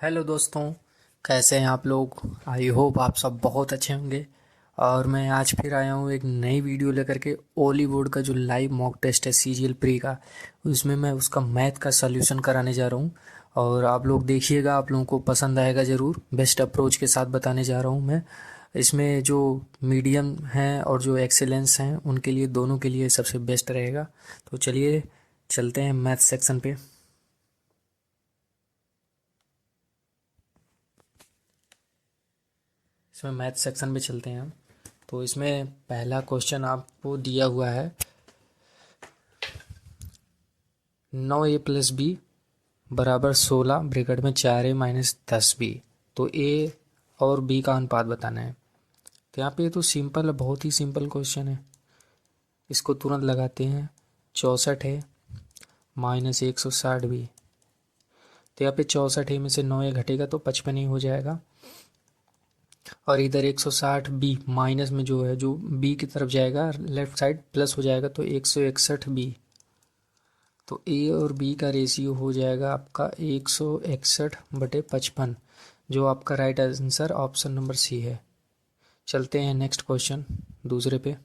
Hello दोस्तों। कैसे हैं आप लोग? आई होप आप सब बहुत अच्छे होंगे। और मैं आज फिर आया हूँ एक नई वीडियो लेकर के। ओलीवुड का जो लाइव मॉक टेस्ट है सीजीएल प्री का, उसमें मैं उसका मैथ का सॉल्यूशन कराने जा रहा हूँ। और आप लोग देखिएगा, आप लोगों को पसंद आएगा ज़रूर। बेस्ट अप्रोच के साथ बताने जा रहा हूँ मैं। इसमें जो मीडियम हैं और जो एक्सेलेंस हैं उनके लिए, दोनों के लिए सबसे बेस्ट रहेगा। तो चलिए चलते हैं मैथ सेक्शन पे। इसमें मैथ सेक्शन में चलते हैं हम। तो इसमें पहला क्वेश्चन आपको दिया हुआ है, 9a+b बराबर 16 ब्रैकेट में 4a-10b। तो ए और बी का अनुपात बताना है। तो यहाँ पे तो सिंपल है, बहुत ही सिंपल क्वेश्चन है। इसको तुरंत लगाते हैं। 64 है माइनस 160b। तो यहाँ पे 64 में से 9 घटेगा तो 55 ही हो जाएगा। और इधर 160b माइनस में जो है, जो बी की तरफ जाएगा लेफ्ट साइड, प्लस हो जाएगा तो 161b। तो ए और बी का रेशियो हो जाएगा आपका 161/55, जो आपका right answer option number C है। चलते हैं नेक्स्ट क्वेश्चन दूसरे पे।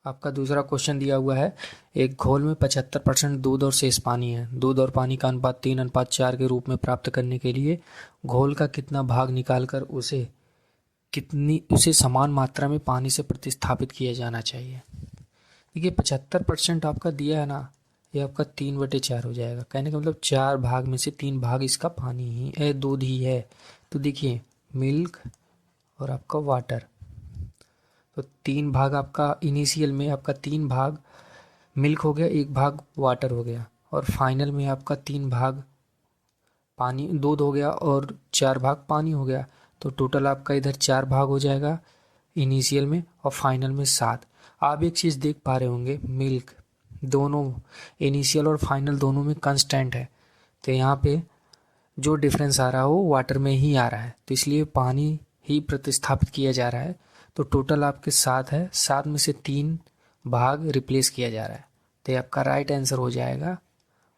आपका दूसरा क्वेश्चन दिया हुआ है, एक घोल में 75% दूध और शेष पानी है। दूध और पानी का अनुपात 3:4 के रूप में प्राप्त करने के लिए घोल का कितना भाग निकालकर उसे समान मात्रा में पानी से प्रतिस्थापित किया जाना चाहिए। देखिए 75% आपका दिया है ना, ये आपका 3/4 हो जाएगा। कहने का मतलब 4 भाग में से 3 भाग इसका पानी ही है, दूध ही है। तो देखिए मिल्क और आपका वाटर, तो 3 भाग आपका इनिशियल में, आपका 3 भाग मिल्क हो गया, 1 भाग वाटर हो गया, और फाइनल में आपका 3 भाग पानी दूध हो गया और 4 भाग पानी हो गया। तो टोटल आपका इधर 4 भाग हो जाएगा इनिशियल में, और फाइनल में 7। आप एक चीज़ देख पा रहे होंगे, मिल्क दोनों इनिशियल और फाइनल दोनों में कांस्टेंट है। तो यहाँ पे जो डिफरेंस आ रहा है वो वाटर में ही आ रहा है, तो इसलिए पानी ही प्रतिस्थापित किया जा रहा है। तो टोटल आपके 7 है, 7 में से 3 भाग रिप्लेस किया जा रहा है। तो ये आपका राइट आंसर हो जाएगा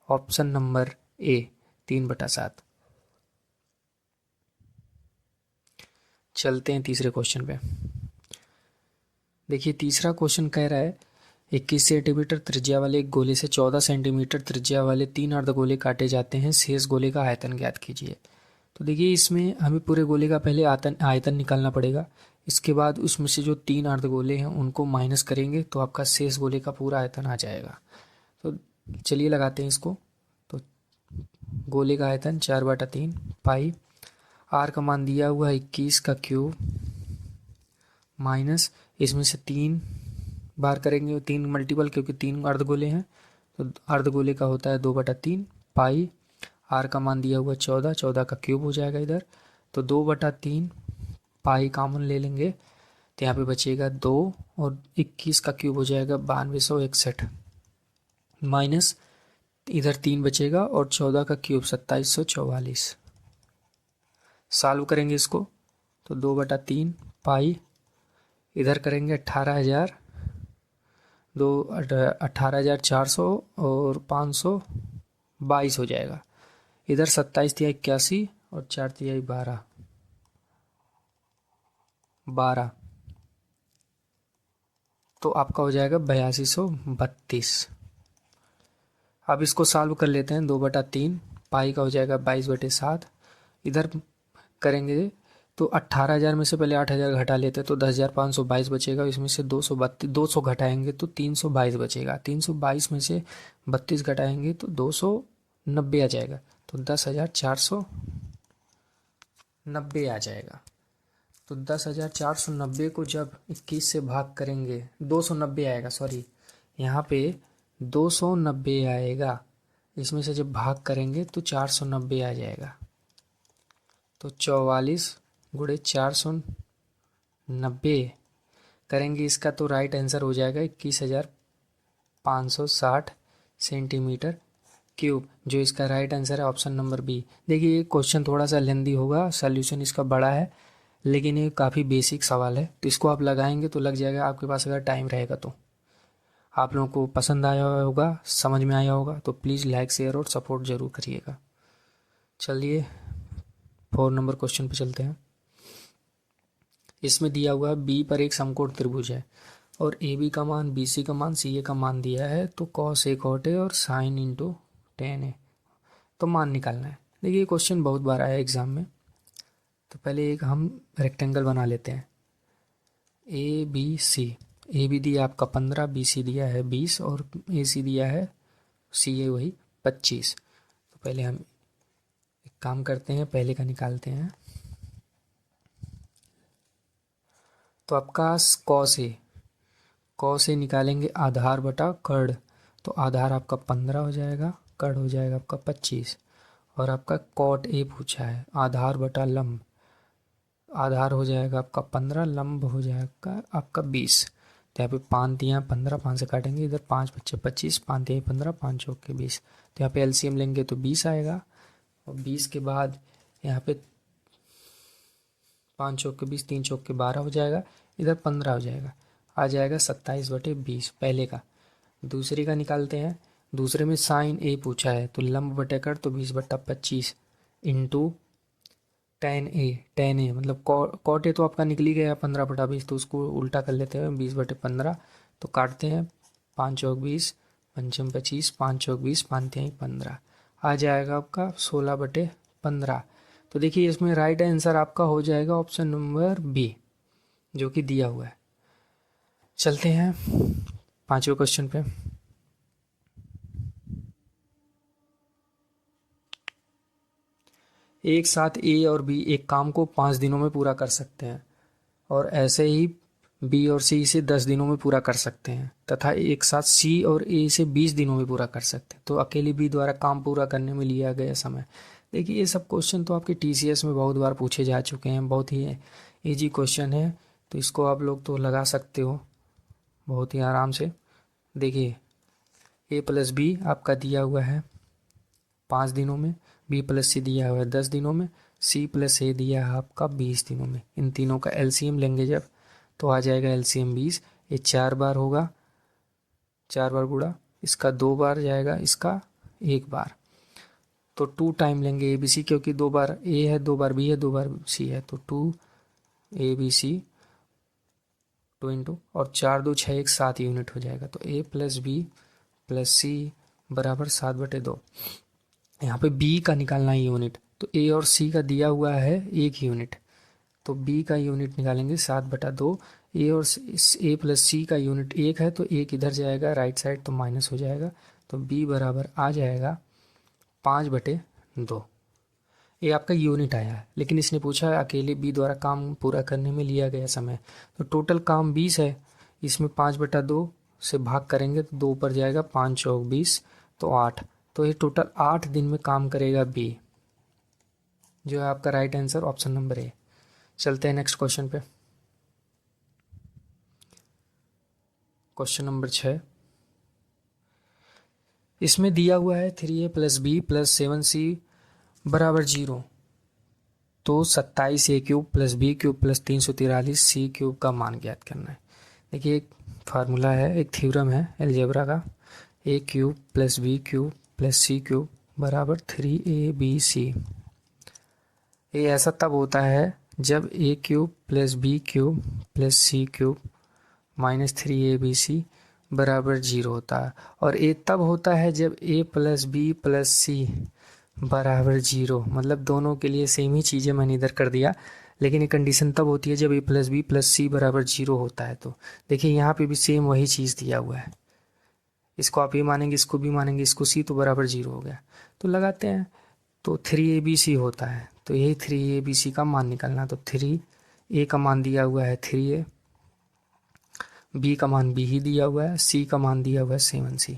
ऑप्शन नंबर ए, 3/7। चलते हैं तीसरे क्वेश्चन पे। देखिए तीसरा क्वेश्चन कह रहा है, 21 सेंटीमीटर त्रिज्या वाले एक गोले से 14 सेंटीमीटर त्रिज्या वाले 3 अर्धगोले काटे जाते हैं, शेष गोले का आयतन ज्ञात कीजिए। तो देखिए इसमें हमें पूरे गोले का पहले आयतन निकालना पड़ेगा। इसके बाद उसमें से जो 3 अर्धगोले हैं उनको माइनस करेंगे तो आपका शेष गोले का पूरा आयतन आ जाएगा। तो चलिए लगाते हैं इसको। तो गोले का आयतन 4/3 पाई, आर का मान दिया हुआ है 21 का क्यूब, माइनस इसमें से 3 बार करेंगे, 3 मल्टीपल, क्योंकि 3 अर्धगोले हैं तो अर्धगोले का होता है 2/3 पाई। आर का मान दिया हुआ 14, 14 का क्यूब हो जाएगा इधर। तो 2/3 पाई कॉमन ले लेंगे तो यहाँ पे बचेगा 2, और 21 का क्यूब हो जाएगा 9261, माइनस इधर 3 बचेगा और 14 का क्यूब 2744। सॉल्व करेंगे इसको तो 2/3 पाई, इधर करेंगे 18,000, 18,400 और 522 हो जाएगा। इधर 27×3 = 81 और 4×3 = 12, तो आपका हो जाएगा 8232। अब इसको सॉल्व कर लेते हैं। 2/3 पाई का हो जाएगा 22/7। इधर करेंगे तो 18,000 में से पहले 8,000 घटा लेते हैं तो 10,522 बचेगा। इसमें से 200 घटाएंगे तो 322 बचेगा। 322 में से 32 घटाएंगे तो 290 आ जाएगा। तो 10,490 आ जाएगा। तो 10,490 को जब 21 से भाग करेंगे, 290 आएगा, सॉरी यहाँ पे 290 आएगा। इसमें से जब भाग करेंगे तो 490 आ जाएगा। तो 44×490 करेंगे इसका तो राइट आंसर हो जाएगा 21,560 सेंटीमीटर क्यूब, जो इसका राइट आंसर है ऑप्शन नंबर बी। देखिए ये क्वेश्चन थोड़ा सा लेंदी होगा, सॉल्यूशन इसका बड़ा है, लेकिन ये काफ़ी बेसिक सवाल है, तो इसको आप लगाएंगे तो लग जाएगा आपके पास, अगर टाइम रहेगा तो। आप लोगों को पसंद आया होगा, समझ में आया होगा, तो प्लीज़ लाइक शेयर और सपोर्ट ज़रूर करिएगा। चलिए 4 नंबर क्वेश्चन पे चलते हैं। इसमें दिया हुआ है बी पर एक समकोण त्रिभुज है और ए बी का मान, बी सी का मान, सी ए का मान दिया है, तो कॉस ए कॉट ए और साइन इंटू टेन ए, तो मान निकालना है। देखिए क्वेश्चन बहुत बार आया एग्जाम में, तो पहले एक हम रेक्टेंगल बना लेते हैं। A B C, A B दिया आपका 15, बी सी दिया है 20 और ए सी दिया है, सी ए वही 25। तो पहले हम एक काम करते हैं, पहले का निकालते हैं। तो आपका कॉस ए निकालेंगे आधार बटा कर्ण, तो आधार आपका 15 हो जाएगा, कर्ण हो जाएगा आपका 25। और आपका कॉट ए पूछा है आधार बटा लंब, आधार हो जाएगा आपका 15, लंब हो जाएगा आपका 20। तो यहाँ पे 5 दिया 15, 5 से काटेंगे, इधर 5 बच्चे 25, 5 दिया 15, 5 चौक के 20। तो यहाँ पे एलसीएम लेंगे तो 20 आएगा, और 20 के बाद यहाँ पे 5 चौक के 20, 3 चौक के 12 हो जाएगा, इधर 15 हो जाएगा, आ जाएगा 27/20 पहले का। दूसरे का निकालते हैं। दूसरे में साइन ए पूछा है, तो लंब बटे कर्ण, तो 20/25 इंटू टेन ए मतलब कॉट ए तो आपका निकल ही गया 15/20, तो उसको उल्टा कर लेते हैं 20/15, तो काटते हैं 5 चौक 20, पंचम 25, 5 चौक 20, 5 तिहाई 15, आ जाएगा आपका 16/15। तो देखिए इसमें राइट आंसर आपका हो जाएगा ऑप्शन नंबर बी, जो कि दिया हुआ है। चलते हैं 5वें क्वेश्चन पे। एक साथ ए और बी एक काम को 5 दिनों में पूरा कर सकते हैं, और ऐसे ही बी और सी इसे 10 दिनों में पूरा कर सकते हैं, तथा एक साथ सी और ए इसे 20 दिनों में पूरा कर सकते हैं। तो अकेले बी द्वारा काम पूरा करने में लिया गया समय। देखिए ये सब क्वेश्चन तो आपके टीसीएस में बहुत बार पूछे जा चुके हैं, बहुत ही इजी क्वेश्चन है, तो इसको आप लोग तो लगा सकते हो बहुत ही आराम से। देखिए ए प्लस बी आपका दिया हुआ है 5 दिनों में, बी प्लस सी दिया हुआ है 10 दिनों में, सी प्लस ए दिया है आपका 20 दिनों में। इन तीनों का एलसीएम लेंगे जब, तो आ जाएगा एलसीएम 20। ये 4 बार होगा, 4 बार गुणा, इसका 2 बार जाएगा, इसका 1 बार, तो 2 टाइम लेंगे ए बी सी, क्योंकि 2 बार ए है, 2 बार बी है, 2 बार सी है, तो 2 ए बी सी 2 इंटू, और 4 2 6 1 7 यूनिट हो जाएगा। तो ए प्लस बी प्लस सी बराबर 7/2। यहाँ पे बी का निकालना है यूनिट, तो ए और सी का दिया हुआ है 1 यूनिट, तो बी का यूनिट निकालेंगे 7/2। ए और ए प्लस सी का यूनिट 1 है, तो 1 इधर जाएगा राइट साइड, तो माइनस हो जाएगा, तो बी बराबर आ जाएगा 5/2। ये आपका यूनिट आया है, लेकिन इसने पूछा है अकेले बी द्वारा काम पूरा करने में लिया गया समय, तो टोटल काम 20 है, इसमें 5/2 से भाग करेंगे तो 2 पर जाएगा, 5 चौक 20, तो 8, तो ये टोटल 8 दिन में काम करेगा बी, जो है आपका right answer option number A. चलते हैं नेक्स्ट क्वेश्चन पे। क्वेश्चन नंबर 6, इसमें दिया हुआ है 3a + b + 7c = 0, तो 27a³ + b³ + 343 c³ का मान ज्ञात करना है। देखिए एक फार्मूला है, एक थ्योरम है अलजेब्रा का, a³ + b³ + c³ = 3abc। ये ऐसा तब होता है जब a³ + b³ + c³ - 3abc = 0 होता है, और ए तब होता है जब a + b + c = 0, मतलब दोनों के लिए सेम ही चीज़ें मैंने इधर कर दिया, लेकिन ये कंडीशन तब होती है जब a + b + c = 0 होता है। तो देखिए यहाँ पे भी सेम वही चीज़ दिया हुआ है, इसको आप ये मानेंगे, इसको भी मानेंगे, इसको c, तो बराबर 0 हो गया। तो लगाते हैं, तो 3abc होता है, तो यही 3abc का मान निकालना। तो 3a का मान दिया हुआ है 3a, b का मान b ही दिया हुआ है, c का मान दिया हुआ है 7c,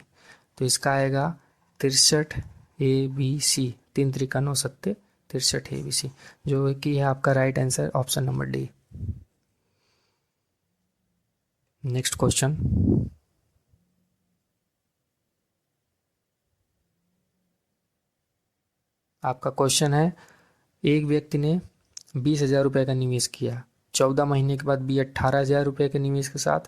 तो इसका आएगा 63abc, 3 त्रिका 9 सत्ते 63abc, जो कि है आपका right answer option number D. Next question, आपका क्वेश्चन है, एक व्यक्ति ने 20,000 रुपये का निवेश किया, 14 महीने के बाद बी 18,000 रुपये के निवेश के साथ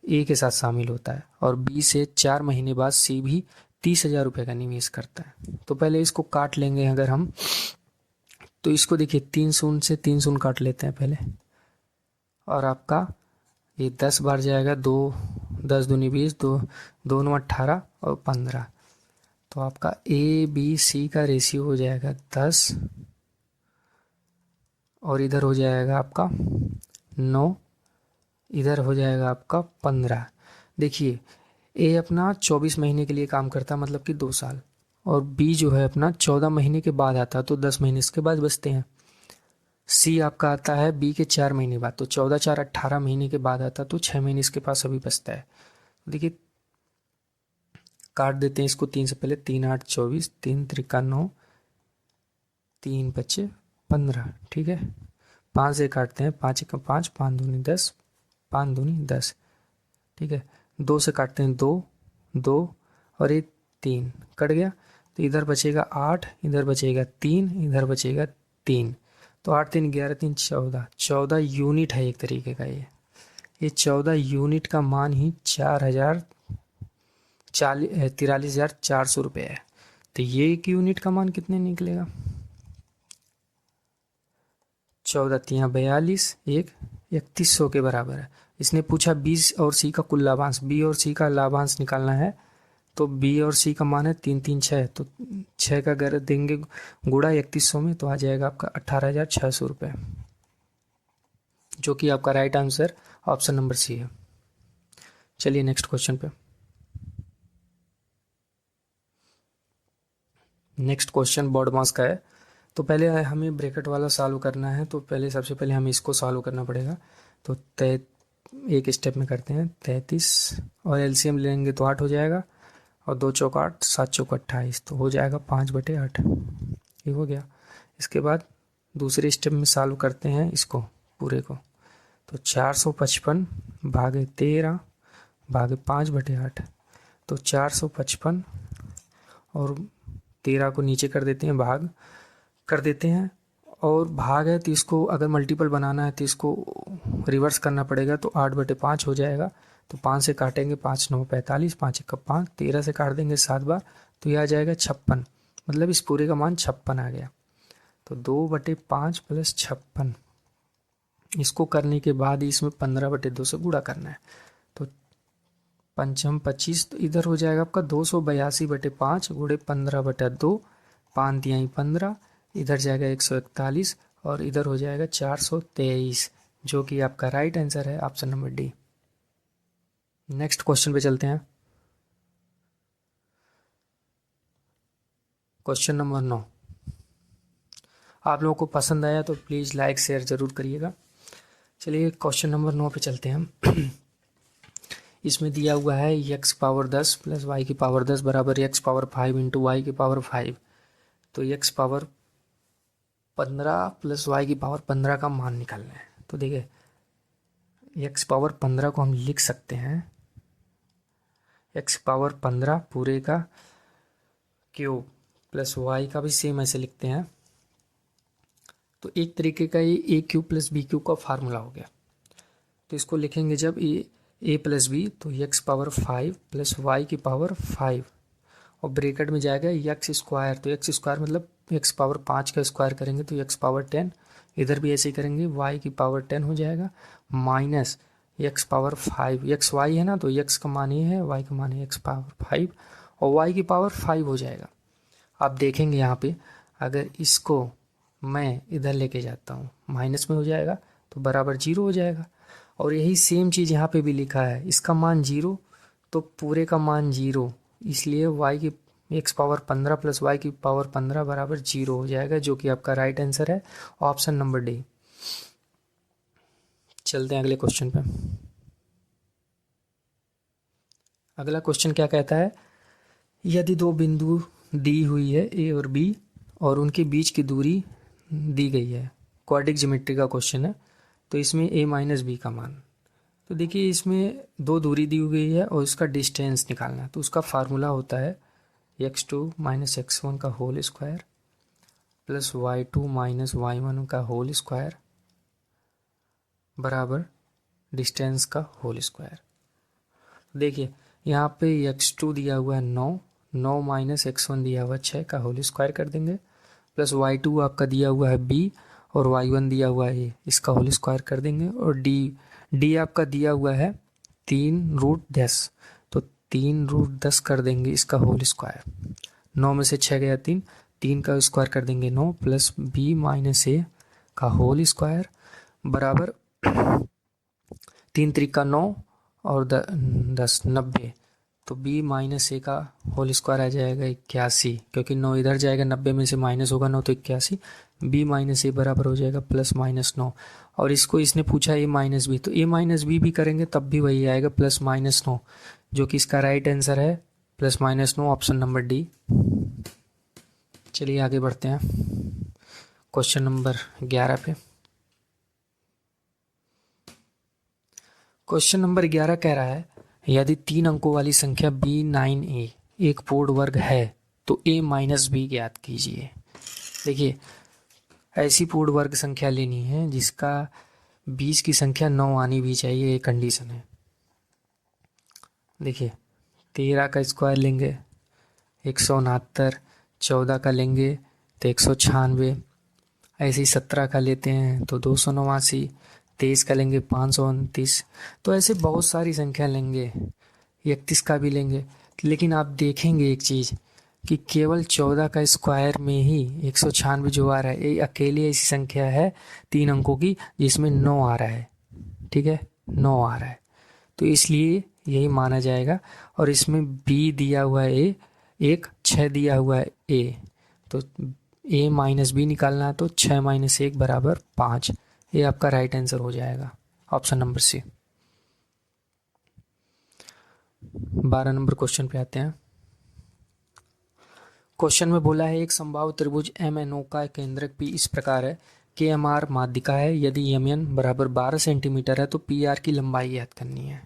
ए के साथ शामिल होता है और बी से 4 महीने बाद सी भी 30,000 रुपये का निवेश करता है। तो पहले इसको काट लेंगे अगर हम, तो इसको देखिए 3 शून्य से 3 शून्य काट लेते हैं पहले, और आपका ये 10 बार जाएगा, 2 10 दूनी 20, 2 2 18 और 15। तो आपका ए बी सी का रेशियो हो जाएगा 10 और इधर हो जाएगा आपका 9, इधर हो जाएगा आपका 15। देखिए ए अपना 24 महीने के लिए काम करता है, मतलब कि 2 साल, और बी जो है अपना 14 महीने के बाद आता है, तो 10 महीने इसके बाद बचते हैं। सी आपका आता है बी के 4 महीने बाद, तो 14 4 18 महीने के बाद आता है, तो 6 महीने इसके पास अभी बचता है। देखिए काट देते हैं इसको 3 से पहले, 3 8 24, 3 त्रिका 9, 3 बचे 15, ठीक है। 5 से काटते हैं, 5 1 5, 5 दूनी 10, 5 दूनी 10, ठीक है। 2 से काटते हैं 2 2 और ये 3 कट गया, तो इधर बचेगा 8, इधर बचेगा 3, इधर बचेगा 3, तो 8 3 11 3 14, 14 यूनिट है एक तरीके का। ये 14 यूनिट का मान ही 43,400 रुपये है। तो ये एक यूनिट का मान कितने निकलेगा? 14 तिया 42, एक 3100 के बराबर है। इसने पूछा बी और सी का कुल लाभांश, बी और सी का लाभांश निकालना है, तो बी और सी का मान है 3 3 6, तो 6 का अगर देंगे गुणा 3100 में, तो आ जाएगा आपका 18,600 रुपये, जो कि आपका right answer option number C है। चलिए नेक्स्ट क्वेश्चन पे। नेक्स्ट क्वेश्चन बॉड मास का है। तो पहले हमें ब्रैकेट वाला सॉल्व करना है, तो पहले सबसे पहले हमें इसको सॉल्व करना पड़ेगा। तो एक स्टेप में करते हैं, 33 और एलसीएम लेंगे तो 8 हो जाएगा, और 2 चौक 8, 7 चौक 28, तो हो जाएगा 5/8, ये हो गया। इसके बाद दूसरे स्टेप में सॉल्व करते हैं इसको पूरे को, तो 455 भागे 13 भागे 5/8, तो 455 और 13 को नीचे कर देते हैं, भाग कर देते हैं, और भाग है तो इसको अगर मल्टीपल बनाना है तो इसको रिवर्स करना पड़ेगा, तो 8/5 हो जाएगा। तो 5 से काटेंगे, 5 9 45, 5 1 5, 13 से काट देंगे 7 बार, तो यह आ जाएगा 56, मतलब इस पूरे का मान 56 आ गया। तो 2/5 प्लस 56, इसको करने के बाद इसमें 15/2 से गुणा करना है, तो 5 25, तो इधर हो जाएगा आपका 282/5 गुणे 15/2, 5 तिहाई 15, इधर जाएगा 141 और इधर हो जाएगा 423, जो कि आपका राइट आंसर है option number D. Next question पे चलते हैं। Question number 9। आप लोगों को पसंद आया तो प्लीज़ लाइक शेयर ज़रूर करिएगा। चलिए क्वेश्चन नंबर 9 पे चलते हैं हम। इसमें दिया हुआ है x पावर 10 प्लस वाई की पावर 10 बराबर x पावर 5 इंटू वाई की पावर 5। तो x पावर 15 प्लस वाई की पावर 15 का मान निकालना है। तो देखिए x पावर 15 को हम लिख सकते हैं x पावर 15 पूरे का क्यूब प्लस वाई का भी सेम ऐसे लिखते हैं। तो एक तरीके का ये ए क्यूब प्लस बी क्यूब का फार्मूला हो गया। तो इसको लिखेंगे जब ए प्लस बी, तो x पावर 5 प्लस वाई की पावर 5 और ब्रैकेट में जाएगा एक्स स्क्वायर। तो एक्स स्क्वायर मतलब x पावर 5 का स्क्वायर करेंगे तो x पावर 10, इधर भी ऐसे ही करेंगे y की पावर 10 हो जाएगा, minus x power 5, x y है ना, तो x का मान ये है, y का मान है x पावर 5 और y की पावर 5 हो जाएगा। आप देखेंगे यहाँ पे अगर इसको मैं इधर लेके जाता हूँ माइनस में हो जाएगा, तो बराबर 0 हो जाएगा। और यही सेम चीज़ यहाँ पे भी लिखा है, इसका मान 0 तो पूरे का मान 0, इसलिए y की x पावर 15 प्लस वाई की पावर 15 बराबर 0 हो जाएगा, जो कि आपका राइट आंसर है ऑप्शन नंबर डी। चलते हैं अगले क्वेश्चन पे। अगला क्वेश्चन क्या कहता है, यदि दो बिंदु दी हुई है ए और बी और उनके बीच की दूरी दी गई है, क्वाड्रिक ज्योमेट्री का क्वेश्चन है, तो इसमें a माइनस बी का मान। तो देखिए इसमें दो दूरी दी हुई है और इसका डिस्टेंस निकालना है, तो उसका फार्मूला होता है x2 माइनस x1 का whole square plus y2 minus y1 का होल स्क्वायर बराबर डिस्टेंस का होल स्क्वायर। देखिए यहाँ पे x2 दिया हुआ है 9, 9 माइनस x1 दिया हुआ है 6 का होल स्क्वायर कर देंगे, प्लस y2 आपका दिया हुआ है b और y1 दिया हुआ है a, इसका होल स्क्वायर कर देंगे, और d आपका दिया हुआ है 3√10, तो 3√10 कर देंगे इसका होल स्क्वायर। 9 में से 6 गया 3, 3 का स्क्वायर कर देंगे 9, प्लस b माइनस a का होल स्क्वायर बराबर 3 त्रिका 9 और 10 90, तो b माइनस a का होल स्क्वायर आ जाएगा 81, क्योंकि 9 इधर जाएगा, 90 में से माइनस होगा 9 तो 81, b माइनस a बराबर हो जाएगा प्लस माइनस 9, और इसको इसने पूछा a माइनस b, तो a माइनस b भी करेंगे तब भी वही आएगा प्लस माइनस 9, जो कि इसका राइट आंसर है plus minus 9, option number D. चलिए आगे बढ़ते हैं क्वेश्चन नंबर 11 पे। क्वेश्चन नंबर 11 कह रहा है यदि 3 अंकों वाली संख्या b9a एक पूर्ण वर्ग है तो a माइनस b ज्ञात कीजिए। देखिए ऐसी पूर्ण वर्ग संख्या लेनी है जिसका बीच की संख्या 9 आनी भी चाहिए, एक कंडीशन है। देखिए 13 का स्क्वायर लेंगे 169, 14 का लेंगे तो 196, ऐसे ही 17 का लेते हैं तो 289, 23 का लेंगे 529, तो ऐसे बहुत सारी संख्या लेंगे, 31 का भी लेंगे, लेकिन आप देखेंगे एक चीज़ कि केवल 14 का स्क्वायर में ही 196 जो आ रहा है, ये अकेली ऐसी संख्या है 3 अंकों की जिसमें 9 आ रहा है, ठीक है 9 आ रहा है, तो इसलिए यही माना जाएगा। और इसमें b दिया हुआ है a, एक 6 दिया हुआ है a, तो a माइनस बी निकालना है, तो 6 माइनस 1 बराबर 5, ये आपका राइट आंसर हो जाएगा, option number C. 12 number question पे आते हैं। क्वेश्चन में बोला है एक समबाहु त्रिभुज MNO का केंद्रक P इस प्रकार है, KMR माध्यिका है, यदि MN बराबर 12 सेंटीमीटर है तो PR की लंबाई ज्ञात करनी है।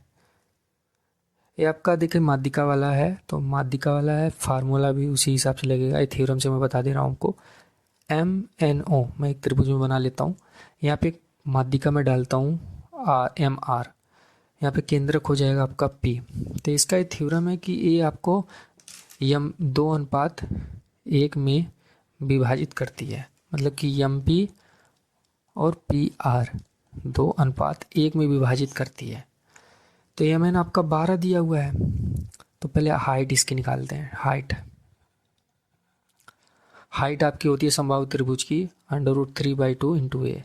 ये आपका देखिए माध्यिका वाला है, तो माध्यिका वाला है, फार्मूला भी उसी हिसाब से लगेगा, ये थ्योरम से मैं बता दे रहा हूँ आपको। MNO मैं एक त्रिभुज में बना लेता हूँ, यहाँ पे माध्यिका में डालता हूँ MR, यहाँ पे केंद्रक हो जाएगा आपका P, तो इसका ये थ्योरम है कि ये आपको यम 2:1 में विभाजित करती है, मतलब कि MP और PR 2:1 में विभाजित करती है। तो MN आपका 12 दिया हुआ है, तो पहले हाइट इसकी निकालते हैं। हाइट आपकी होती है समबाहु त्रिभुज की √3/2 इंटू a,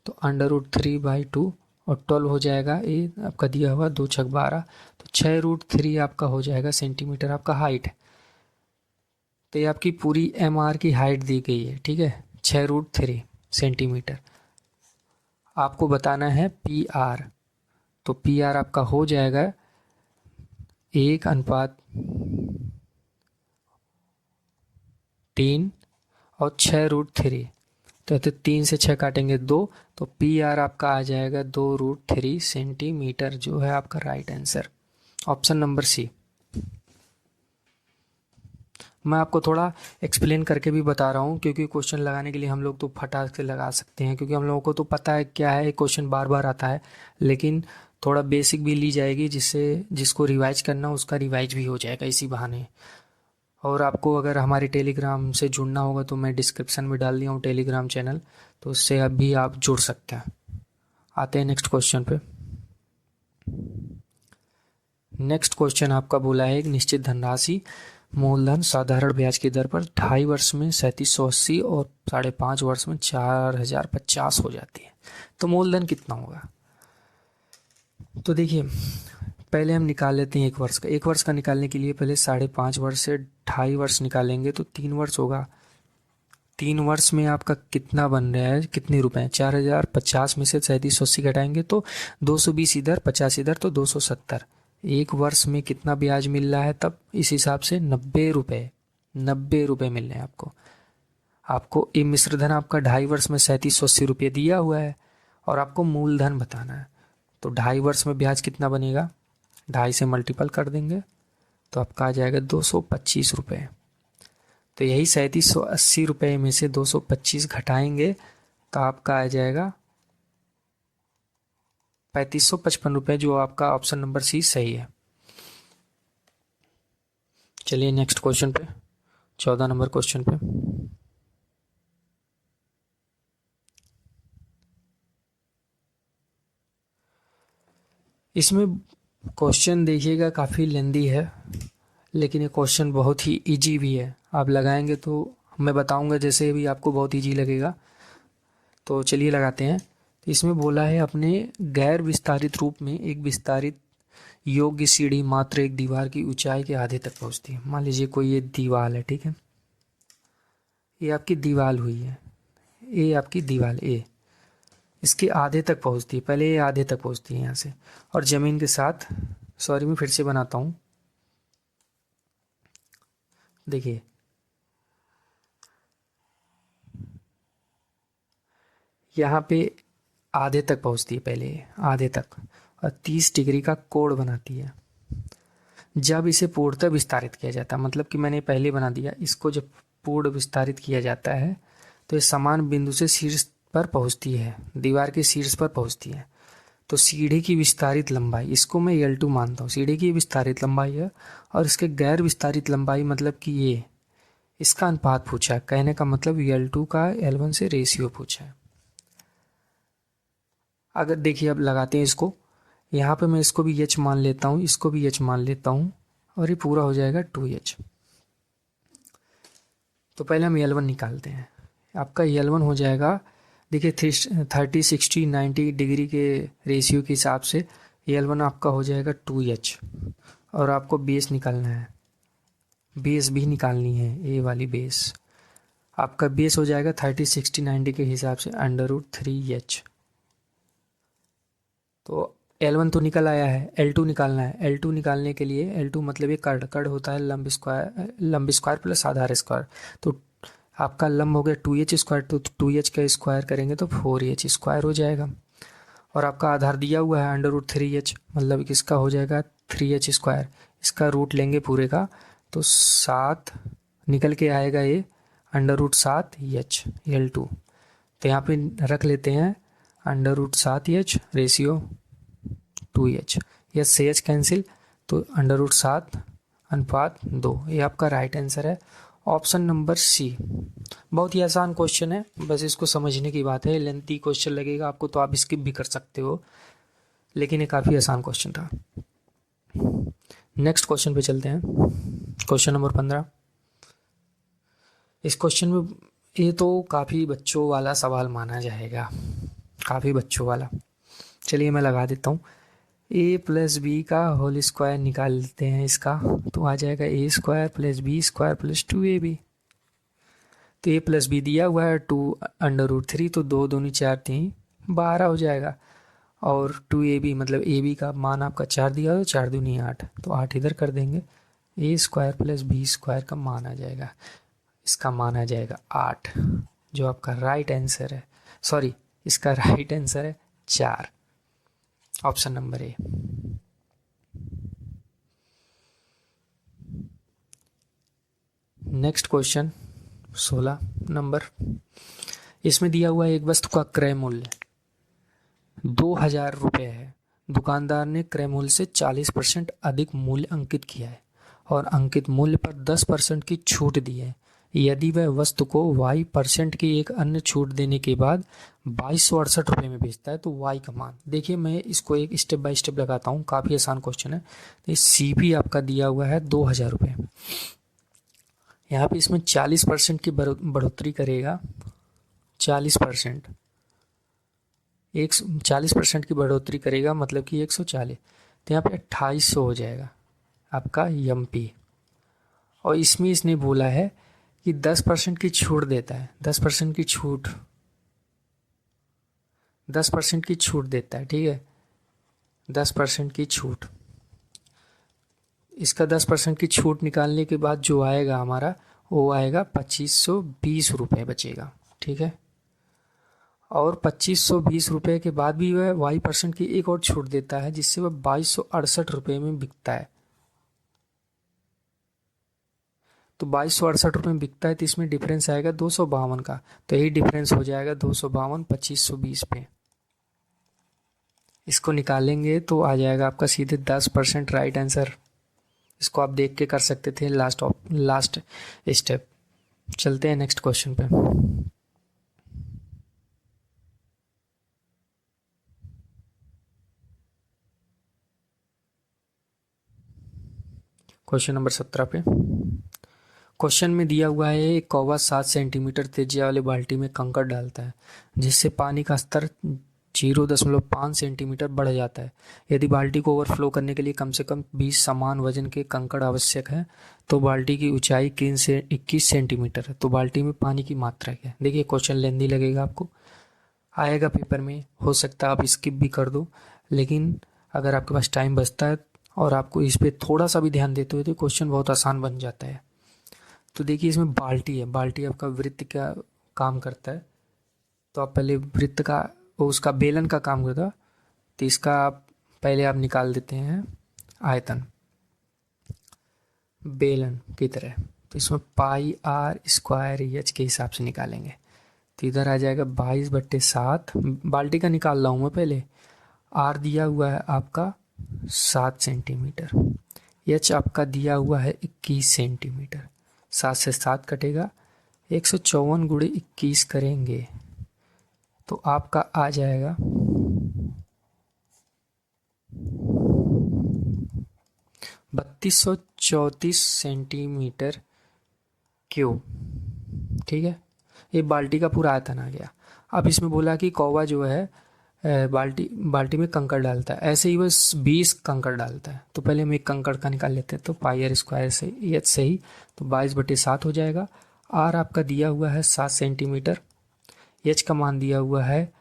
तो √3/2 और 12 हो जाएगा, ये आपका दिया हुआ 2 छक 12, तो 6√3 आपका हो जाएगा सेंटीमीटर आपका हाइट है। तो ये आपकी पूरी MR की हाइट दी गई है, ठीक है 6√3 सेंटीमीटर। आपको बताना है PR, तो PR आपका हो जाएगा 1:3 और 6√3, तो 3 से 6 काटेंगे 2, तो PR आपका आ जाएगा 2√3 सेंटीमीटर, जो है आपका right answer, option number C. मैं आपको थोड़ा एक्सप्लेन करके भी बता रहा हूँ, क्योंकि क्वेश्चन लगाने के लिए हम लोग तो फटाक से लगा सकते हैं, क्योंकि हम लोगों को तो पता है क्या है, क्वेश्चन बार बार आता है, लेकिन थोड़ा बेसिक भी ली जाएगी, जिससे जिसको रिवाइज करना उसका रिवाइज भी हो जाएगा इसी बहाने। और आपको अगर हमारे टेलीग्राम से जुड़ना होगा तो मैं डिस्क्रिप्शन में डाल दिया हूँ टेलीग्राम चैनल, तो उससे अभी आप जुड़ सकते हैं। आते हैं नेक्स्ट क्वेश्चन पे। नेक्स्ट क्वेश्चन आपका बोला है एक निश्चित धनराशि मूलधन साधारण ब्याज की दर पर 2.5 वर्ष में 3780 और 5.5 वर्ष में 4050 हो जाती है, तो मूलधन कितना होगा। तो देखिए पहले हम निकाल लेते हैं एक वर्ष का। एक वर्ष का निकालने के लिए पहले 5.5 वर्ष से 2.5 वर्ष निकालेंगे तो 3 वर्ष होगा। 3 वर्ष में आपका कितना बन रहा है, कितने रुपए हैं, 4050 में से 3780 घटाएंगे तो 220 इधर 50 इधर, तो 270। एक वर्ष में कितना ब्याज मिल रहा है, तब इस हिसाब से 90 रुपये मिल रहे हैं आपको। आपको ये मिश्रधन आपका 2.5 वर्ष में 3780 रुपये दिया हुआ है, और आपको मूलधन बताना है, तो 2.5 वर्ष में ब्याज कितना बनेगा, 2.5 से मल्टीपल कर देंगे तो आपका आ जाएगा 225 रुपये। तो यही 3780 रुपये में से 225 घटाएंगे तो आपका आ जाएगा 3555 रुपये, जो आपका ऑप्शन नंबर सी सही है। चलिए नेक्स्ट क्वेश्चन पे, 14 नंबर क्वेश्चन पे। इसमें क्वेश्चन देखिएगा काफ़ी लेंदी है, लेकिन ये क्वेश्चन बहुत ही इजी भी है। आप लगाएंगे तो मैं बताऊंगा जैसे भी आपको बहुत इजी लगेगा। तो चलिए लगाते हैं। तो इसमें बोला है अपने गैर विस्तारित रूप में एक विस्तारित योग्य सीढ़ी मात्र एक दीवार की ऊंचाई के आधे तक पहुंचती है। मान लीजिए कोई ये दीवार है, ठीक है, ये आपकी दीवार हुई है, ये आपकी दीवार ए, इसके आधे तक पहुंचती है, पहले ये आधे तक पहुंचती है यहाँ से, और ज़मीन के साथ, सॉरी मैं फिर से बनाता हूँ, देखिए यहाँ पे आधे तक पहुंचती है, पहले आधे तक, और 30 डिग्री का कोण बनाती है। जब इसे पूर्णतः विस्तारित किया जाता है, मतलब कि मैंने पहले बना दिया, इसको जब पूर्ण विस्तारित किया जाता है तो ये समान बिंदु से शीर्ष पर पहुंचती है, दीवार के शीर्ष पर पहुंचती है। तो सीढ़ी की विस्तारित लंबाई, इसको मैं L2 मानता हूँ, सीढ़ी की विस्तारित लंबाई है, और इसके गैर विस्तारित लंबाई मतलब कि ये, इसका अनुपात पूछा है। कहने का मतलब L2 का L1 से रेशियो पूछा है। अगर देखिए अब लगाते हैं इसको, यहाँ पे मैं इसको भी H मान लेता हूँ, इसको भी H मान लेता हूँ, और ये पूरा हो जाएगा 2H। तो पहले हम L1 निकालते हैं। आपका L1 हो जाएगा, देखिए 30 60 90 डिग्री के रेशियो के हिसाब से L1 आपका हो जाएगा 2H। और आपको बेस निकालना है, बेस भी निकालनी है, ए वाली बेस। आपका बेस हो जाएगा 30 60 90 के हिसाब से √3H। तो L1 तो निकल आया है, L2 निकालना है। L2 निकालने के लिए, L2 मतलब ये कड़ कड़ होता है लंब स्क्वायर प्लस आधार स्क्वायर। तो आपका लंब हो गया 2H स्क्वायर, तो 2H का स्क्वायर करेंगे तो 4H स्क्वायर हो जाएगा। और आपका आधार दिया हुआ है √3H, मतलब किसका हो जाएगा 3H स्क्वायर। इसका रूट लेंगे पूरे का, तो 7 निकल के आएगा ये √7H L2। तो यहाँ पे रख लेते हैं √7H रेशियो 2H, या से H कैंसिल, तो √7 अनुपात 2। ये आपका राइट आंसर है, ऑप्शन नंबर सी। बहुत ही आसान क्वेश्चन है, बस इसको समझने की बात है। लेंथी क्वेश्चन लगेगा आपको तो आप स्किप भी कर सकते हो, लेकिन ये काफ़ी आसान क्वेश्चन था। नेक्स्ट क्वेश्चन पे चलते हैं, क्वेश्चन नंबर 15। इस क्वेश्चन में ये तो काफ़ी बच्चों वाला सवाल माना जाएगा, काफ़ी बच्चों वाला। चलिए मैं लगा देता हूँ। a+b का होल स्क्वायर निकाल लेते हैं इसका, तो आ जाएगा a² + b² + 2ab। तो a+b दिया हुआ है 2√3, तो 2 दूनी 4 3 12 हो जाएगा। और 2ab मतलब ab का मान आपका 4 दिया हो, तो 4 दूनी 8, तो 8 इधर कर देंगे। a² + b² का मान आ जाएगा, इसका मान आ जाएगा 8, जो आपका राइट आंसर है। सॉरी, इसका राइट आंसर है 4, option number A. Next question 16 number. इसमें दिया हुआ एक वस्तु का क्रय मूल्य 2000 रुपये है। दुकानदार ने क्रय मूल्य से 40% अधिक मूल्य अंकित किया है और अंकित मूल्य पर 10% की छूट दी है। यदि वह वस्तु को y% की एक अन्य छूट देने के बाद 2268 रुपये में बेचता है तो y का मान। देखिए मैं इसको एक स्टेप बाय स्टेप लगाता हूँ, काफ़ी आसान क्वेश्चन है। तो CP आपका दिया हुआ है 2000 रुपये। यहाँ पे इसमें 40% की बढ़ोतरी करेगा, 40%, 40% की बढ़ोतरी करेगा मतलब कि 140, तो यहाँ पे 2800 हो जाएगा आपका MP। और इसमें इसने बोला है कि 10% की छूट देता है, 10% की छूट, 10% की छूट देता है, ठीक है, 10% की छूट। इसका 10% की छूट निकालने के बाद जो आएगा हमारा, वो आएगा 2520 रुपये बचेगा, ठीक है। और 2520 रुपये के बाद भी वह y% की एक और छूट देता है, जिससे वह 2268 रुपये में बिकता है। तो 2268 रुपये में बिकता है, तो इसमें डिफरेंस आएगा 252 का, तो यही डिफरेंस हो जाएगा 252 2520 पे। इसको निकालेंगे तो आ जाएगा आपका सीधे 10% राइट आंसर। इसको आप देख के कर सकते थे लास्ट स्टेप। चलते हैं नेक्स्ट क्वेश्चन पे। क्वेश्चन नंबर 17 पे क्वेश्चन में दिया हुआ है एक कौवा 7 सेंटीमीटर त्रिज्या वाली बाल्टी में कंकड़ डालता है जिससे पानी का स्तर 0.5 सेंटीमीटर बढ़ जाता है। यदि बाल्टी को ओवरफ्लो करने के लिए कम से कम 20 समान वजन के कंकड़ आवश्यक है तो बाल्टी की ऊंचाई 21 सेंटीमीटर है। तो बाल्टी में पानी की मात्रा क्या है? देखिए क्वेश्चन लेंदी लगेगा, आपको आएगा पेपर में, हो सकता है आप स्किप भी कर दो, लेकिन अगर आपके पास टाइम बचता है और आपको इस पे थोड़ा सा भी ध्यान देते हो तो क्वेश्चन बहुत आसान बन जाता है। तो देखिए इसमें बाल्टी है, बाल्टी आपका वृत्त का काम करता है। तो आप पहले वृत्त का उसका बेलन का काम करता है, तो इसका पहले आप निकाल देते हैं आयतन बेलन की तरह। तो इसमें पाई आर स्क्वायर एच के हिसाब से निकालेंगे। तो इधर आ जाएगा 22/7। बाल्टी का निकाल रहा हूँ मैं पहले। आर दिया हुआ है आपका 7 सेंटीमीटर, एच आपका दिया हुआ है 21 सेंटीमीटर। 7 से 7 कटेगा, 154 गुणे 21 करेंगे तो आपका आ जाएगा 3234 सेंटीमीटर क्यूब। ठीक है, ये बाल्टी का पूरा आयतन आ गया। अब इसमें बोला कि कौवा जो है बाल्टी में कंकड़ डालता है, ऐसे ही बस 20 कंकड़ डालता है। तो पहले हम एक कंकड़ का निकाल लेते हैं। तो पाई आर स्क्वायर से एच से ही तो 22/7 हो जाएगा। आर आपका दिया हुआ है 7 सेंटीमीटर, एच का मान दिया हुआ है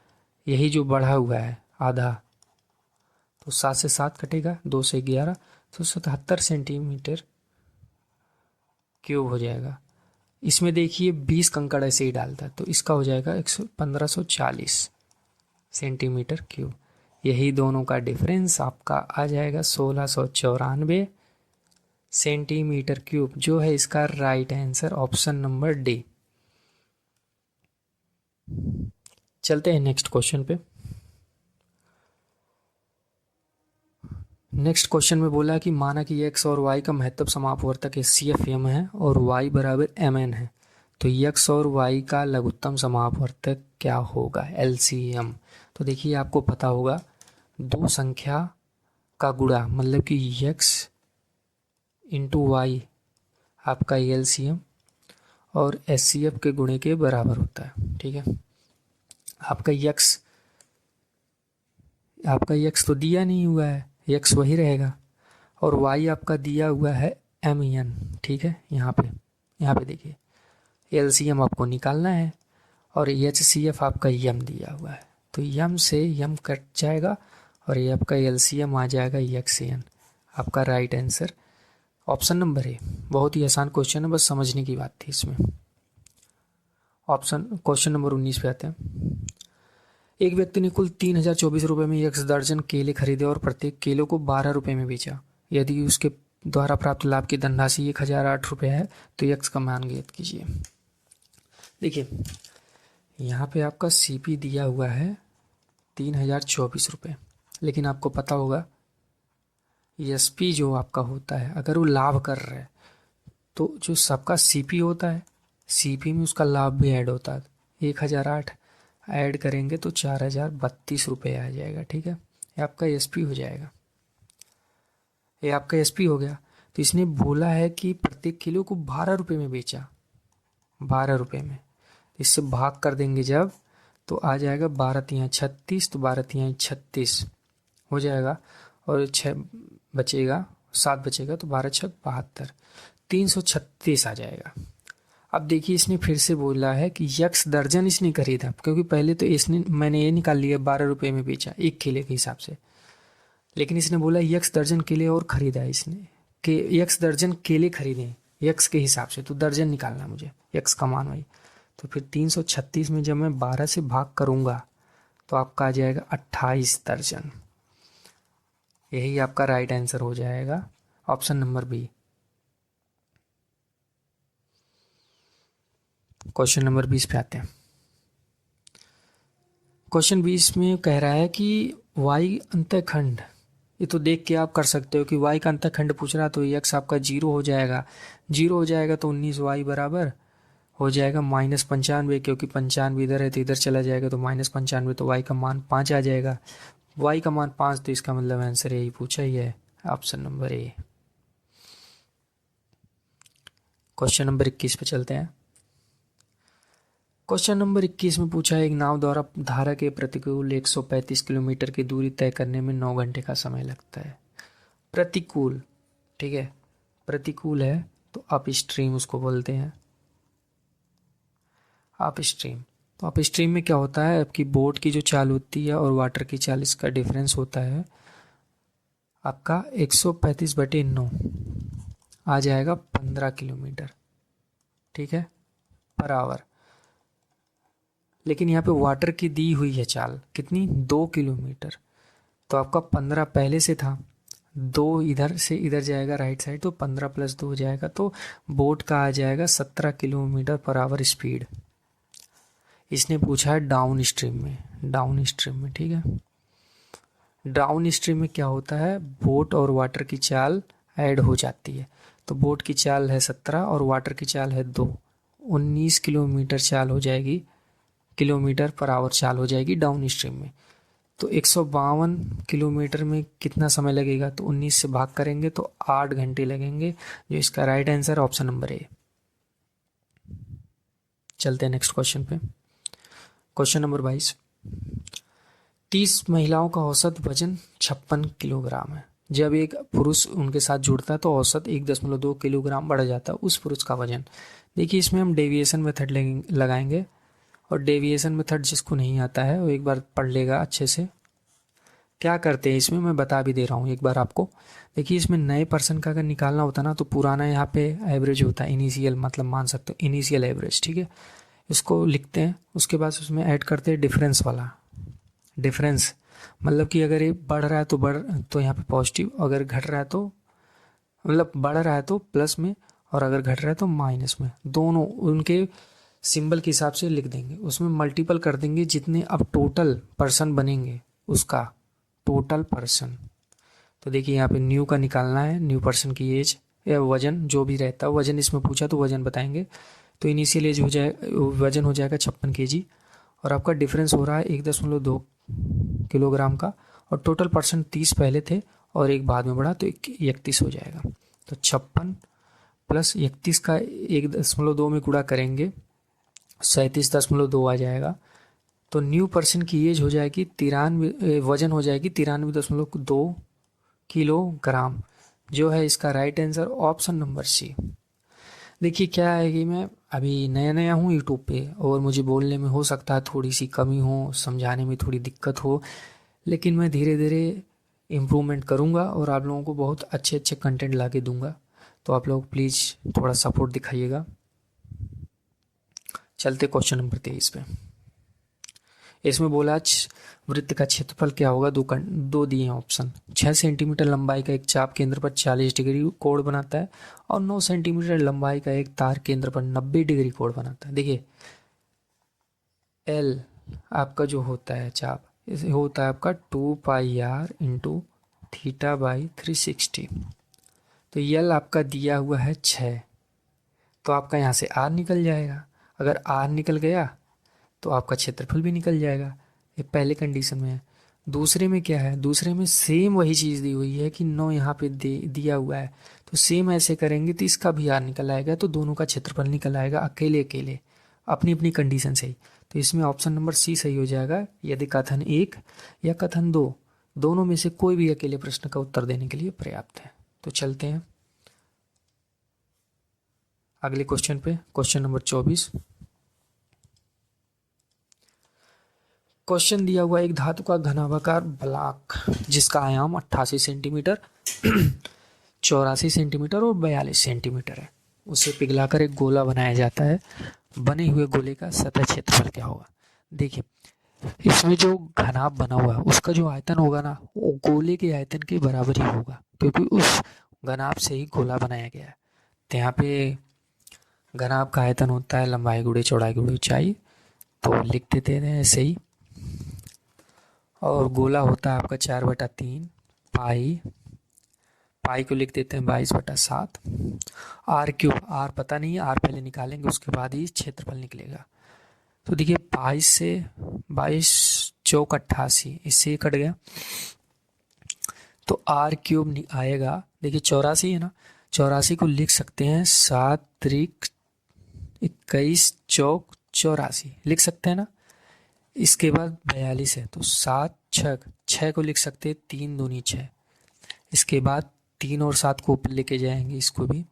यही जो बढ़ा हुआ है आधा, तो 7 से 7 कटेगा, 2 से 11, तो 77 सेंटीमीटर क्यूब हो जाएगा। इसमें देखिए 20 कंकड़ ऐसे ही डालता है तो इसका हो जाएगा 1540 सेंटीमीटर क्यूब। यही दोनों का डिफरेंस आपका आ जाएगा 1694 सेंटीमीटर क्यूब, जो है इसका right answer option number D. चलते हैं नेक्स्ट क्वेश्चन पे। नेक्स्ट क्वेश्चन में बोला कि माना कि x और y का महत्तम समापवर्तक CFM है और y बराबर mn है, तो x और y का लघुत्तम समापवर्तक क्या होगा? LCM। तो देखिए आपको पता होगा दो संख्या का गुणा मतलब कि x इंटू वाई आपका LCM और HCF के गुणे के बराबर होता है। ठीक है, आपका x तो दिया नहीं हुआ है, x वही रहेगा, और y आपका दिया हुआ है MEN। ठीक है, यहाँ पे देखिए LCM आपको निकालना है और HCF आपका यम दिया हुआ है, तो यम से यम कट जाएगा और ये आपका LCM आ जाएगा XN। आपका right answer option number A. बहुत ही आसान क्वेश्चन है, बस समझने की बात थी इसमें। क्वेश्चन नंबर 19 पे आते हैं। एक व्यक्ति ने कुल 3024 रुपये में 1 दर्जन केले खरीदे और प्रत्येक केले को 12 रुपये में बेचा। यदि उसके द्वारा प्राप्त लाभ की धनराशि 1008 रुपये है तो यक्स का मान ज्ञात कीजिए। देखिए यहाँ पे आपका CP दिया हुआ है 3024 रुपये, लेकिन आपको पता होगा SP जो आपका होता है अगर वो लाभ कर रहा है तो जो सबका CP होता है CP में उसका लाभ भी ऐड होता है। 1008 ऐड करेंगे तो 4032 रुपये आ जाएगा। ठीक है, ये आपका SP हो जाएगा, ये आपका SP हो गया। तो इसने बोला है कि प्रत्येक किलो को 12 रुपये में बेचा, 12 रुपये में। इससे भाग कर देंगे जब तो आ जाएगा 12 तिहाई 36, तो 12 तिहाई 36 हो जाएगा और 6 बचेगा, 7 बचेगा तो 12 छक 72, 336 आ जाएगा। अब देखिए इसने फिर से बोला है कि यक्स दर्जन इसने खरीदा, क्योंकि पहले तो मैंने ये निकाल लिया 12 रुपये में बेचा एक केले के हिसाब से, लेकिन इसने बोला यक्स दर्जन केले और खरीदा है इसने कि यक्स दर्जन केले खरीदे यक्स के हिसाब से, तो दर्जन निकालना मुझे, यक्स का मान वही। तो फिर 336 में जब मैं 12 से भाग करूंगा तो आपका आ जाएगा 28 दर्जन। यही आपका राइट आंसर हो जाएगा option number B. Question number 20 पे आते हैं। क्वेश्चन 20 में कह रहा है कि वाई अंतःखंड ये तो देख के आप कर सकते हो कि y का अंतःखंड पूछ रहा तो x आपका 0 हो जाएगा। 0 हो जाएगा तो 19y बराबर हो जाएगा -95, क्योंकि 95 इधर है तो इधर चला जाएगा तो -95, तो y का मान 5 आ जाएगा। y का मान 5, तो इसका मतलब आंसर यही पूछा ही है, option number A. Question number 21 पे चलते हैं। क्वेश्चन नंबर 21 में पूछा है, एक नाव द्वारा धारा के प्रतिकूल 135 किलोमीटर की दूरी तय करने में 9 घंटे का समय लगता है। प्रतिकूल, ठीक है, प्रतिकूल है तो अप स्ट्रीम उसको बोलते हैं, अप स्ट्रीम। तो अप स्ट्रीम में क्या होता है, आपकी बोट की जो चाल होती है और वाटर की चाल, इसका डिफरेंस होता है आपका 135/9 आ जाएगा 15 किलोमीटर, ठीक है, पर आवर। लेकिन यहाँ पे वाटर की दी हुई है चाल कितनी, 2 किलोमीटर, तो आपका 15 पहले से था, 2 इधर से इधर जाएगा राइट साइड, तो 15 + 2 हो जाएगा, तो बोट का आ जाएगा 17 किलोमीटर पर आवर स्पीड। इसने पूछा है डाउन स्ट्रीम में, डाउन स्ट्रीम में, ठीक है। डाउन स्ट्रीम में क्या होता है, बोट और वाटर की चाल ऐड हो जाती है, तो बोट की चाल है 17 और वाटर की चाल है 2, 19 किलोमीटर चाल हो जाएगी, किलोमीटर पर आवर चाल हो जाएगी डाउन स्ट्रीम में। तो 152 किलोमीटर में कितना समय लगेगा, तो 19 से भाग करेंगे तो 8 घंटे लगेंगे, जो इसका right answer option number A. चलते हैं नेक्स्ट क्वेश्चन पे। क्वेश्चन नंबर 22, 30 महिलाओं का औसत वजन 56 किलोग्राम है। जब एक पुरुष उनके साथ जुड़ता है तो औसत 1.2 किलोग्राम बढ़ जाता है उस पुरुष का वजन। देखिए इसमें हम डेविएशन मेथड लगाएंगे, और डेविएशन मेथड जिसको नहीं आता है वो एक बार पढ़ लेगा अच्छे से। क्या करते हैं इसमें मैं बता भी दे रहा हूँ एक बार आपको। देखिए इसमें नए पर्सन का अगर निकालना होता ना तो पुराना यहाँ पे एवरेज होता है, इनिशियल, मतलब मान सकते हो इनिशियल एवरेज, ठीक है। इसको लिखते हैं, उसके बाद उसमें ऐड करते हैं डिफरेंस वाला। डिफरेंस मतलब कि अगर ये बढ़ रहा है तो यहाँ पे पॉजिटिव, अगर घट रहा है तो मतलब बढ़ रहा है तो प्लस में, और अगर घट रहा है तो माइनस में, दोनों उनके सिंबल के हिसाब से लिख देंगे। उसमें मल्टीपल कर देंगे जितने अब टोटल पर्सन बनेंगे उसका, टोटल पर्सन। तो देखिए यहाँ पे न्यू का निकालना है, न्यू पर्सन की एज या वजन जो भी रहता है, वजन इसमें पूछा तो वजन बताएंगे। तो इनिशियल एज हो जाए, वजन हो जाएगा 56 kg, और आपका डिफरेंस हो रहा है 1.2 किलोग्राम का, और टोटल पर्सन 30 पहले थे और एक बाद में बढ़ा तो 31 हो जाएगा। तो 56 + 31 का 1.2 में गुणा करेंगे 37.2 आ जाएगा। तो न्यू पर्सन की एज हो जाएगी 93, वजन हो जाएगी 93.2 किलोग्राम, जो है इसका right answer option number C. देखिए क्या है कि मैं अभी नया नया हूँ यूट्यूब पे, और मुझे बोलने में हो सकता है थोड़ी सी कमी हो, समझाने में थोड़ी दिक्कत हो, लेकिन मैं धीरे धीरे इम्प्रूवमेंट करूँगा और आप लोगों को बहुत अच्छे अच्छे कंटेंट ला के दूँगा। तो आप लोग प्लीज़ थोड़ा सपोर्ट दिखाइएगा। चलते क्वेश्चन नंबर 23 पे। इसमें बोला वृत्त का क्षेत्रफल क्या होगा, दो दिए हैं ऑप्शन। 6 सेंटीमीटर लंबाई का एक चाप केंद्र पर 40 डिग्री कोण बनाता है, और 9 सेंटीमीटर लंबाई का एक तार केंद्र पर 90 डिग्री कोण बनाता है। देखिए एल आपका जो होता है चाप, इसे होता है आपका 2πr × θ/360। तो यल आपका दिया हुआ है 6, तो आपका यहाँ से आर निकल जाएगा। अगर आर निकल गया तो आपका क्षेत्रफल भी निकल जाएगा, ये पहले कंडीशन में है। दूसरे में क्या है, दूसरे में सेम वही चीज़ दी हुई है कि 9 यहाँ पे दिया हुआ है, तो सेम ऐसे करेंगे तो इसका भी आर निकल आएगा, तो दोनों का क्षेत्रफल निकल आएगा अकेले अकेले अपनी अपनी कंडीशन से ही। तो इसमें ऑप्शन नंबर सी सही हो जाएगा, यदि कथन 1 या कथन 2 दोनों में से कोई भी अकेले प्रश्न का उत्तर देने के लिए पर्याप्त है। तो चलते हैं अगले क्वेश्चन पे, क्वेश्चन नंबर 24। क्वेश्चन दिया हुआ एक धातु का घनाभाकार ब्लॉक जिसका आयाम 88 सेंटीमीटर 84 सेंटीमीटर और 42 सेंटीमीटर है, उसे पिघलाकर एक गोला बनाया जाता है। बने हुए गोले का सतह क्षेत्रफल क्या होगा। देखिए इसमें जो घनाभ बना हुआ है उसका जो आयतन होगा ना, वो गोले के आयतन के बराबर ही होगा, क्योंकि उस घनाभ से ही गोला बनाया गया है। तो यहाँ पे घनाभ का आयतन होता है लंबाई गुणे चौड़ाई गुणे ऊंचाई, तो लिख देते हैं ऐसे ही। और गोला होता है आपका 4/3 पाई को लिख देते हैं 22/7। r³ r पता नहीं है, r पहले निकालेंगे उसके बाद ही क्षेत्रफल निकलेगा। तो देखिए 22 से 22 चौक 88, इससे ही कट गया। तो r³ आएगा, देखिए 84 है ना, 84 को लिख सकते हैं 7 त्रिक 21 चौक 84 लिख सकते हैं ना। इसके बाद 42 है तो 7 छक 6 को लिख सकते हैं 3 दूनी 6। इसके बाद 3 और 7 को ऊपर लेके जाएंगे इसको भी,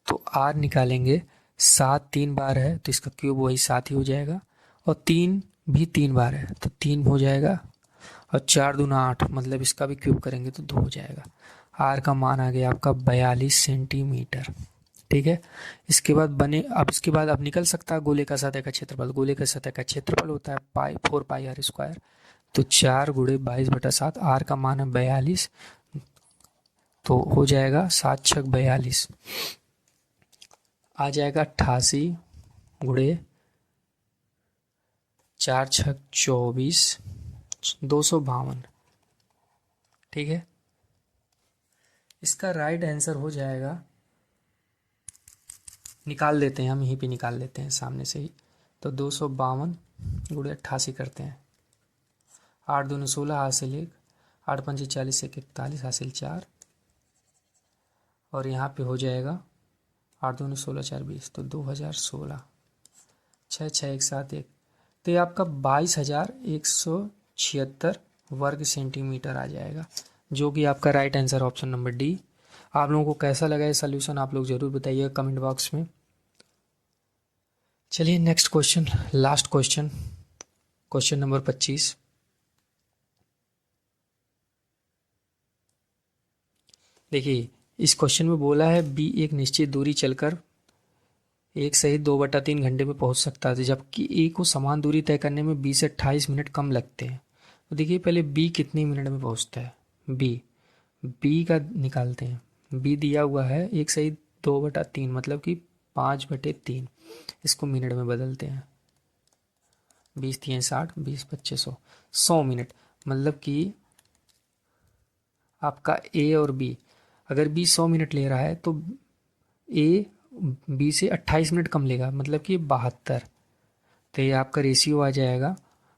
तो r निकालेंगे 7 3 बार है तो इसका क्यूब वही 7 ही हो जाएगा, और 3 भी 3 बार है तो 3 हो जाएगा, और 4 दूना 8 मतलब इसका भी क्यूब करेंगे तो 2 हो जाएगा। r का मान आ गया आपका 42 सेंटीमीटर। ठीक है, इसके बाद इसके बाद अब निकल सकता है गोले का सतह का क्षेत्रफल। गोले का सतह का क्षेत्रफल होता है 4πr²। तो 4 × 22/7, r का मान है 42, तो हो जाएगा 7 छक 42, आ जाएगा 88 × 4 छक 24, 252। ठीक है, इसका राइट आंसर हो जाएगा, निकाल देते हैं हम, यहीं पे निकाल लेते हैं सामने से ही। तो 252 × 88 करते हैं, 8 दूनी 16 हासिल 1, 8 पंचे 40 1 41 हासिल 4, और यहाँ पे हो जाएगा 8 दूनी 16 4 20, तो 2016, 6 6 1 7 1, तो ये आपका 22,176 वर्ग सेंटीमीटर आ जाएगा, जो कि आपका right answer option number D. आप लोगों को कैसा लगा ये सोल्यूशन आप लोग ज़रूर बताइएगा कमेंट बॉक्स में। चलिए next question, last question, question number 25। देखिए इस क्वेश्चन में बोला है बी एक निश्चित दूरी चलकर 1 सहित 2/3 घंटे में पहुंच सकता है, जबकि ए को समान दूरी तय करने में 20 से 28 मिनट कम लगते हैं। तो देखिए पहले बी कितने मिनट में पहुंचता है, बी का निकालते हैं। बी दिया हुआ है 1 सहित 2/3 मतलब कि 5/3, इसको मिनट में बदलते हैं। 20 3 60, 20 25 100, 100 मिनट, मतलब कि आपका ए और बी, अगर बी 100 मिनट ले रहा है तो ए बी से 28 मिनट कम लेगा, मतलब कि 72। तो ये आपका रेशियो आ जाएगा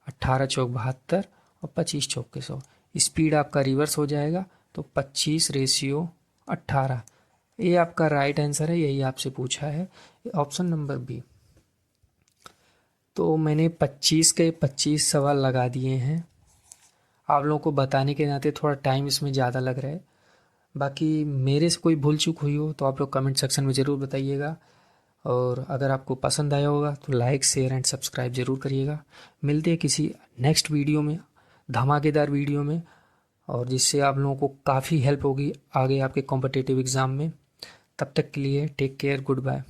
18 चौक 72 और 25 चौक के 100। स्पीड आपका रिवर्स हो जाएगा, तो 25/18। ये आपका राइट आंसर है, यही आपसे पूछा है, ऑप्शन नंबर बी। तो मैंने 25 के 25 सवाल लगा दिए हैं। आप लोगों को बताने के नाते थोड़ा टाइम इसमें ज़्यादा लग रहा है। बाकी मेरे से कोई भूल चूक हुई हो तो आप लोग कमेंट सेक्शन में ज़रूर बताइएगा, और अगर आपको पसंद आया होगा तो लाइक शेयर एंड सब्सक्राइब ज़रूर करिएगा। मिलते हैं किसी नेक्स्ट वीडियो में, धमाकेदार वीडियो में, और जिससे आप लोगों को काफ़ी हेल्प होगी आगे आपके कॉम्पिटिटिव एग्ज़ाम में। तब तक के लिए टेक केयर, गुड बाय।